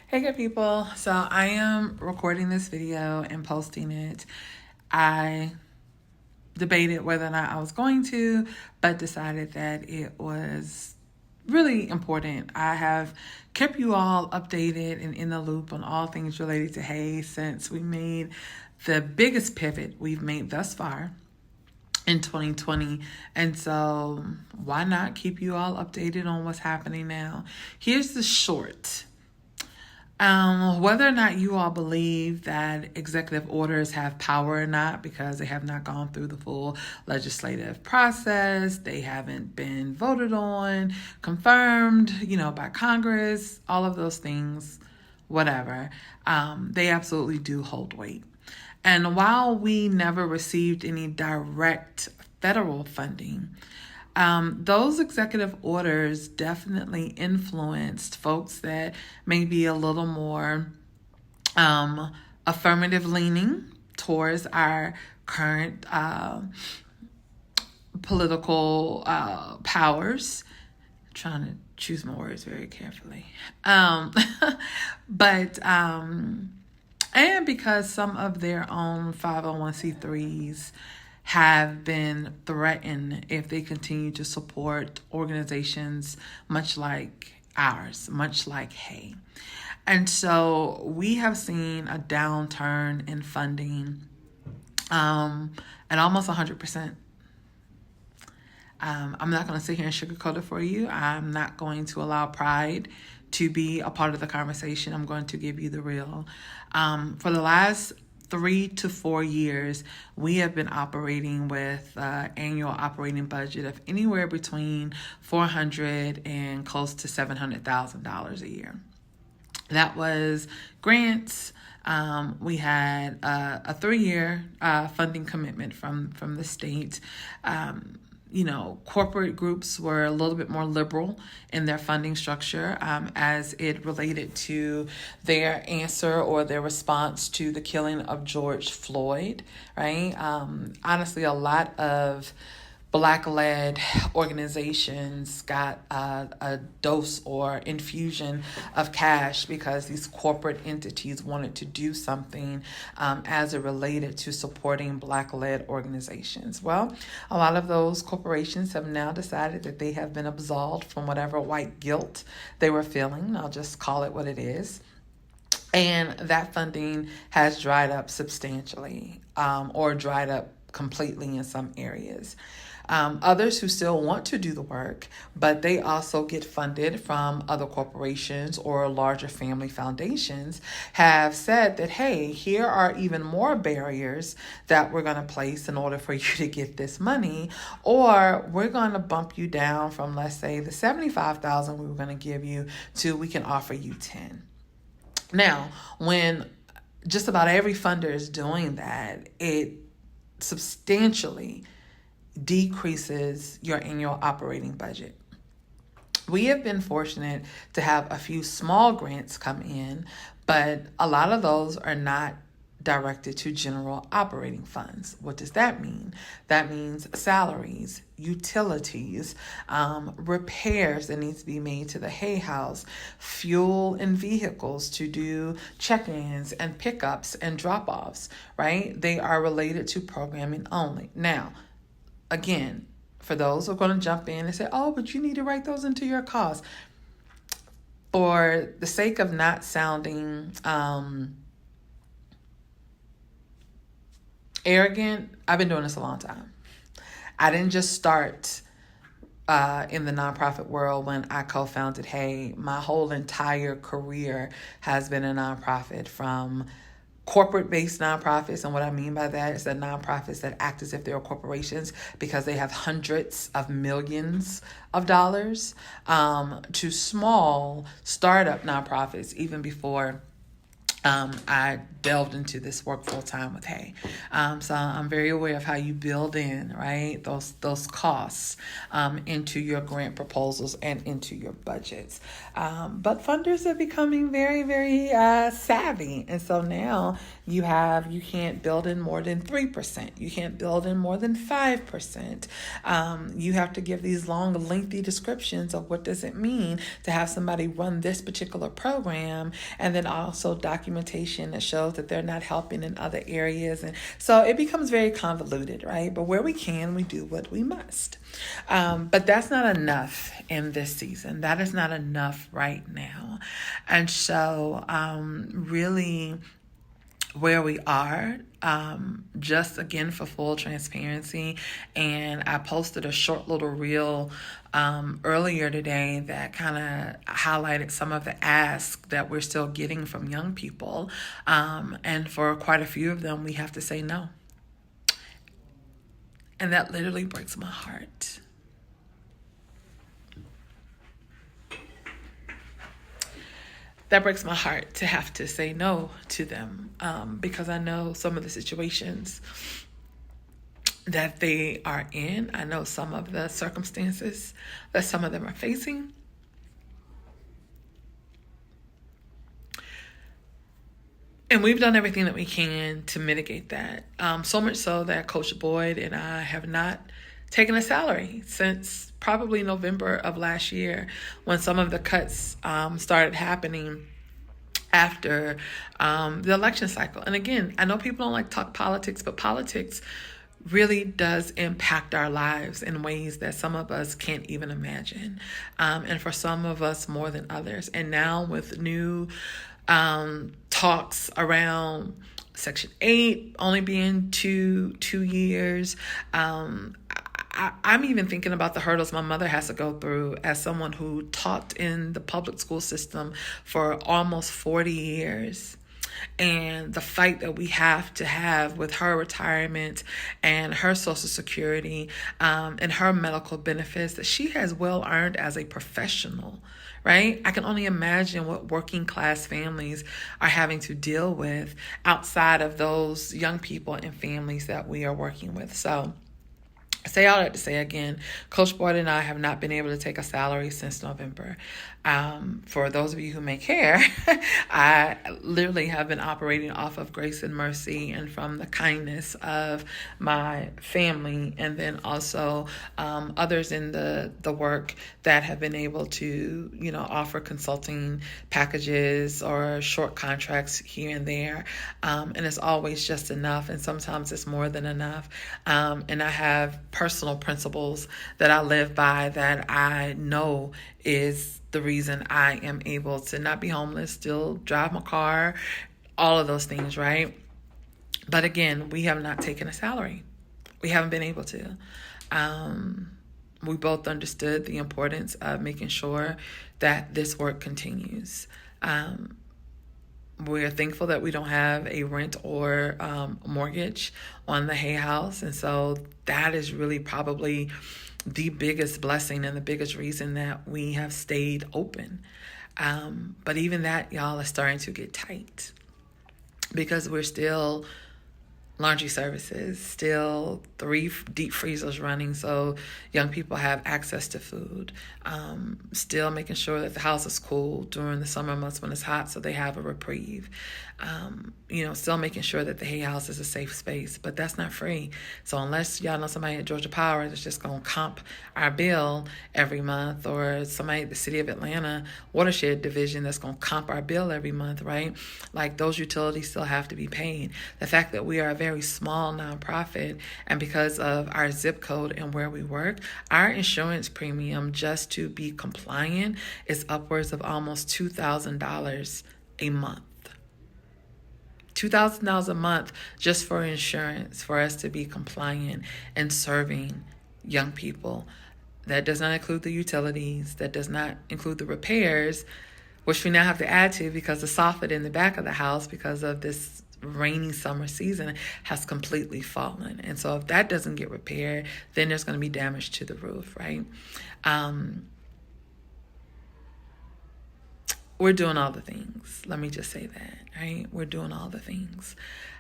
Hey good people, so I am recording this video and posting it. I debated whether or not I was going to, but decided that it was really important. I have kept you all updated and in the loop on all things related to Hay since we made the biggest pivot we've made thus far in 2020. And so why not keep you all updated on what's happening now? Here's the short. Whether or not you all believe that executive orders have power or not, because they have not gone through the full legislative process, they haven't been voted on, confirmed, by Congress, all of those things, whatever, they absolutely do hold weight. And while we never received any direct federal funding, those executive orders definitely influenced folks that may be a little more affirmative leaning towards our current political powers. I'm trying to choose my words very carefully. But and because some of their own 501c3s have been threatened if they continue to support organizations much like ours, much like Hay. And so we have seen a downturn in funding at almost 100%. I'm not going to sit here and sugarcoat it for you. I'm not going to allow pride to be a part of the conversation. I'm going to give you the real. For the last 3 to 4 years, we have been operating with annual operating budget of anywhere between $400,000 and close to $700,000 a year. That was grants. We had a 3-year funding commitment from the state. Corporate groups were a little bit more liberal in their funding structure as it related to their answer or their response to the killing of George Floyd, right? Honestly, a lot of Black-led organizations got a dose or infusion of cash because these corporate entities wanted to do something as it related to supporting Black-led organizations. Well, a lot of those corporations have now decided that they have been absolved from whatever white guilt they were feeling. I'll just call it what it is. And that funding has dried up substantially or dried up completely in some areas. Others who still want to do the work, but they also get funded from other corporations or larger family foundations, have said that, hey, here are even more barriers that we're going to place in order for you to get this money, or we're going to bump you down from, let's say, the $75,000 we were going to give you to we can offer you $10,000. Now, when just about every funder is doing that, it substantially decreases your annual operating budget. We have been fortunate to have a few small grants come in, but a lot of those are not directed to general operating funds. What does that mean? That means salaries, utilities, repairs that needs to be made to the Hay House, fuel and vehicles to do check-ins and pickups and drop-offs, right? They are related to programming only. Now, again, for those who are going to jump in and say, oh, but you need to write those into your costs. For the sake of not sounding arrogant, I've been doing this a long time. I didn't just start in the nonprofit world when I co-founded Hay. My whole entire career has been a nonprofit, from corporate-based nonprofits, and what I mean by that is that nonprofits that act as if they're corporations because they have hundreds of millions of dollars, to small startup nonprofits, even before I delved into this work full time with Hay. So I'm very aware of how you build in, right, those costs into your grant proposals and into your budgets. But funders are becoming very, very savvy. And so now you can't build in more than 3%. You can't build in more than 5%. You have to give these long, lengthy descriptions of what does it mean to have somebody run this particular program, and then also documentation that shows that they're not helping in other areas. And so it becomes very convoluted, right? But where we can, we do what we must. But that's not enough in this season. That is not enough right now. And so really where we are, just again for full transparency, and I posted a short little reel earlier today that kind of highlighted some of the asks that we're still getting from young people, and for quite a few of them we have to say no, and that literally breaks my heart. That breaks my heart to have to say no to them, because I know some of the situations that they are in. I know some of the circumstances that some of them are facing. And we've done everything that we can to mitigate that. So much so that Coach Boyd and I have not taken a salary since probably November of last year, when some of the cuts started happening after the election cycle. And again, I know people don't like to talk politics, but politics really does impact our lives in ways that some of us can't even imagine. And for some of us more than others. And now with new talks around Section 8 only being two years, I'm even thinking about the hurdles my mother has to go through as someone who taught in the public school system for almost 40 years. And the fight that we have to have with her retirement and her Social Security and her medical benefits that she has well earned as a professional, right? I can only imagine what working class families are having to deal with outside of those young people and families that we are working with. So I say all that to say again, Coach Boyd and I have not been able to take a salary since November. For those of you who may care, I literally have been operating off of grace and mercy and from the kindness of my family, and then also others in the work that have been able to, offer consulting packages or short contracts here and there. And it's always just enough, and sometimes it's more than enough. And I have personal principles that I live by that I know is the reason I am able to not be homeless, still drive my car, all of those things, right? But again, we have not taken a salary. We haven't been able to. We both understood the importance of making sure that this work continues. We're thankful that we don't have a rent or mortgage on the Hay House. And so that is really probably the biggest blessing and the biggest reason that we have stayed open. But even that, y'all, is starting to get tight because we're still laundry services, still 3 deep freezers running so young people have access to food, still making sure that the house is cool during the summer months when it's hot so they have a reprieve, still making sure that the Hay House is a safe space, but that's not free. So unless y'all know somebody at Georgia Power that's just going to comp our bill every month, or somebody at the City of Atlanta Watershed Division that's going to comp our bill every month, right? Like, those utilities still have to be paid. The fact that we are a very small nonprofit, and because of our zip code and where we work, our insurance premium just to be compliant is upwards of almost $2,000 a month. $2,000 a month just for insurance for us to be compliant and serving young people. That does not include the utilities. That does not include the repairs, which we now have to add to because the soffit in the back of the house, because of this rainy summer season, has completely fallen. And so if that doesn't get repaired, then there's going to be damage to the roof, right? we're doing all the things. Let me just say that, right? We're doing all the things.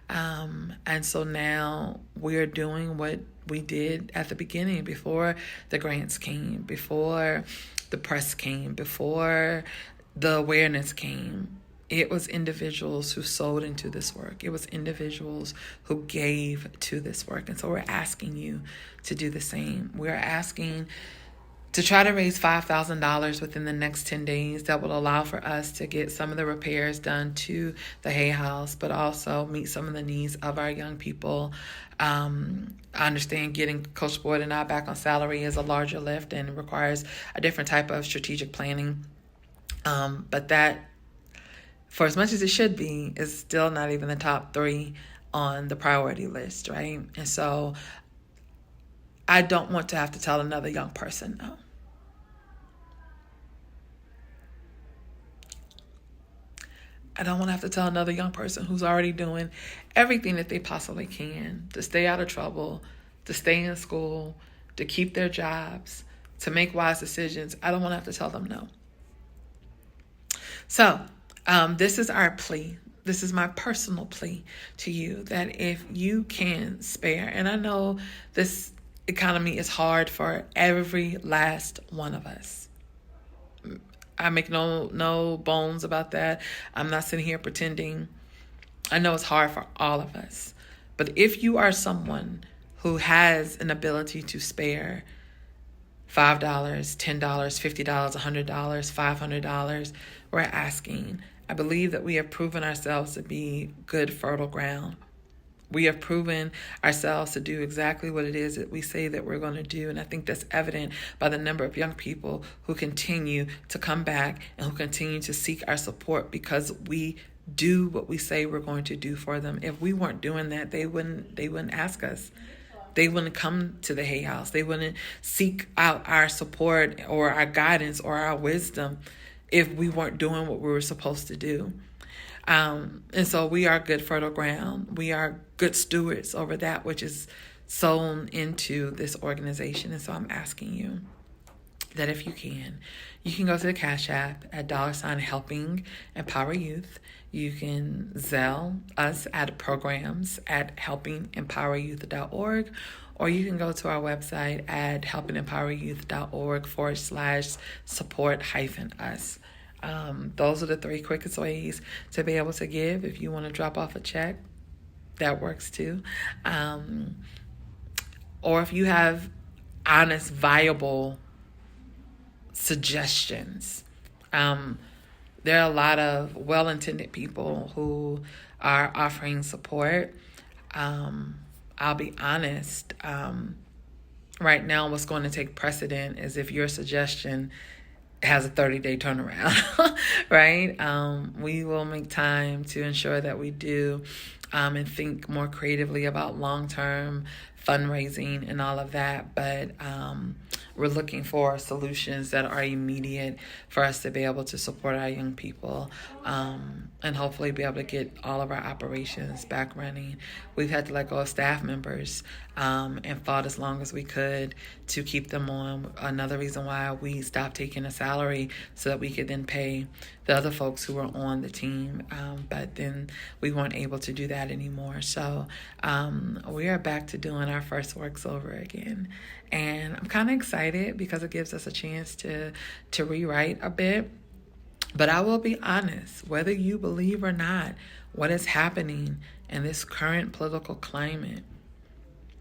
And so now we're doing what we did at the beginning, before the grants came, before the press came, before the awareness came. It was individuals who sold into this work. It was individuals who gave to this work. And so we're asking you to do the same. We're asking to try to raise $5,000 within the next 10 days that will allow for us to get some of the repairs done to the Hay House, but also meet some of the needs of our young people. I understand getting Coach Boyd and I back on salary is a larger lift and requires a different type of strategic planning. But that, for as much as it should be, is still not even the top 3 on the priority list, right? And so I don't want to have to tell another young person no. I don't want to have to tell another young person who's already doing everything that they possibly can to stay out of trouble, to stay in school, to keep their jobs, to make wise decisions. I don't want to have to tell them no. So this is our plea. This is my personal plea to you, that if you can spare, and I know this economy is hard for every last one of us. I make no bones about that. I'm not sitting here pretending. I know it's hard for all of us. But if you are someone who has an ability to spare $5, $10, $50, $100, $500, we're asking. I believe that we have proven ourselves to be good, fertile ground. We have proven ourselves to do exactly what it is that we say that we're going to do. And I think that's evident by the number of young people who continue to come back and who continue to seek our support, because we do what we say we're going to do for them. If we weren't doing that, they wouldn't ask us. They wouldn't come to the Hay House. They wouldn't seek out our support or our guidance or our wisdom if we weren't doing what we were supposed to do. And so we are good fertile ground. We are good stewards over that which is sown into this organization. And so I'm asking you that if you can go to the Cash App at $helping empower youth. You can Zelle us at programs@helpingempoweryouth.org, or you can go to our website at helpingempoweryouth.org/support-us. Those are the 3 quickest ways to be able to give. If you want to drop off a check, that works too. Or if you have honest, viable suggestions. There are a lot of well-intended people who are offering support. I'll be honest. Right now, what's going to take precedent is if your suggestion has a 30-day turnaround, right? We will make time to ensure that we do and think more creatively about long-term fundraising and all of that. But we're looking for solutions that are immediate for us to be able to support our young people and hopefully be able to get all of our operations back running. We've had to let go of staff members and fought as long as we could to keep them on. Another reason why we stopped taking a salary so that we could then pay the other folks who were on the team. But then we weren't able to do that anymore. So we are back to doing our first works over again. And I'm kind of excited because it gives us a chance to rewrite a bit. But I will be honest, whether you believe or not, what is happening in this current political climate,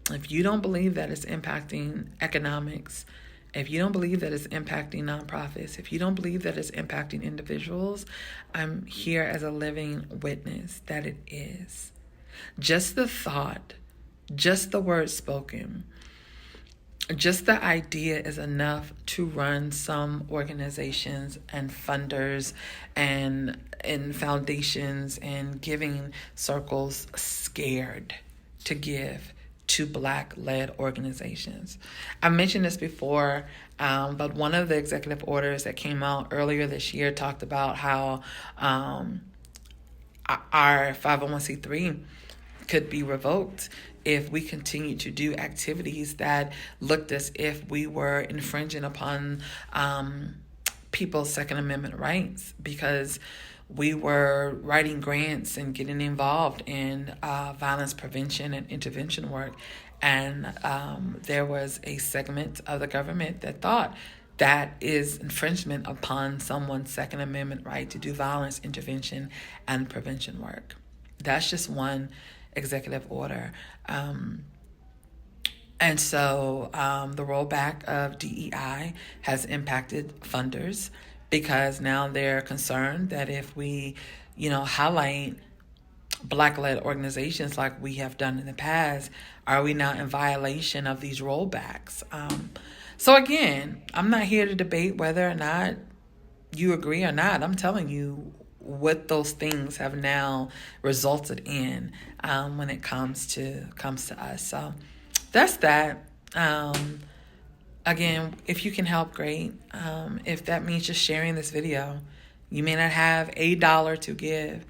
if you don't believe that it's impacting economics, if you don't believe that it's impacting nonprofits, if you don't believe that it's impacting individuals, I'm here as a living witness that it is. Just the thought, just the words spoken, just the idea is enough to run some organizations and funders and foundations and giving circles scared to give to Black-led organizations. I mentioned this before, but one of the executive orders that came out earlier this year talked about how our 501c3 could be revoked if we continue to do activities that looked as if we were infringing upon people's Second Amendment rights, because we were writing grants and getting involved in violence prevention and intervention work. And there was a segment of the government that thought that is infringement upon someone's Second Amendment right to do violence intervention and prevention work. That's just one executive order. And so the rollback of DEI has impacted funders, because now they're concerned that if we, highlight Black-led organizations like we have done in the past, are we now in violation of these rollbacks? So again, I'm not here to debate whether or not you agree or not. I'm telling you what those things have now resulted in when it comes to us. So that's that. Again, if you can help, great. If that means just sharing this video, you may not have $1 to give.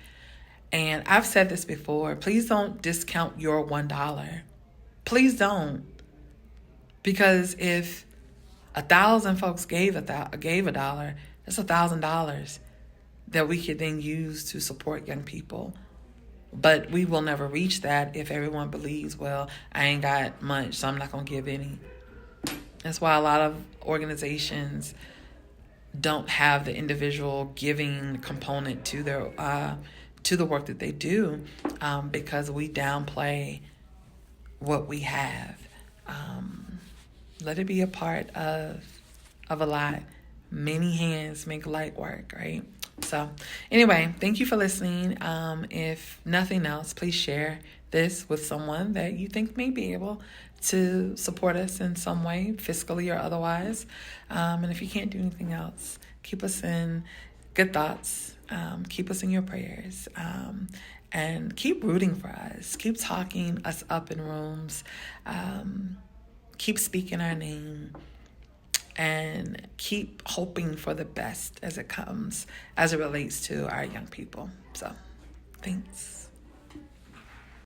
And I've said this before, please don't discount your $1. Please don't. Because if 1,000 folks gave $1, that's $1,000 that we could then use to support young people. But we will never reach that if everyone believes, well, I ain't got much, so I'm not going to give any. That's why a lot of organizations don't have the individual giving component to their to the work that they do, because we downplay what we have. Let it be a part of a lot. Many hands make light work, right? So anyway, thank you for listening. If nothing else, please share this with someone that you think may be able to support us in some way, fiscally or otherwise. And if you can't do anything else, keep us in good thoughts. Keep us in your prayers. And keep rooting for us. Keep talking us up in rooms. Keep speaking our name. And keep hoping for the best as it relates to our young people. So, thanks.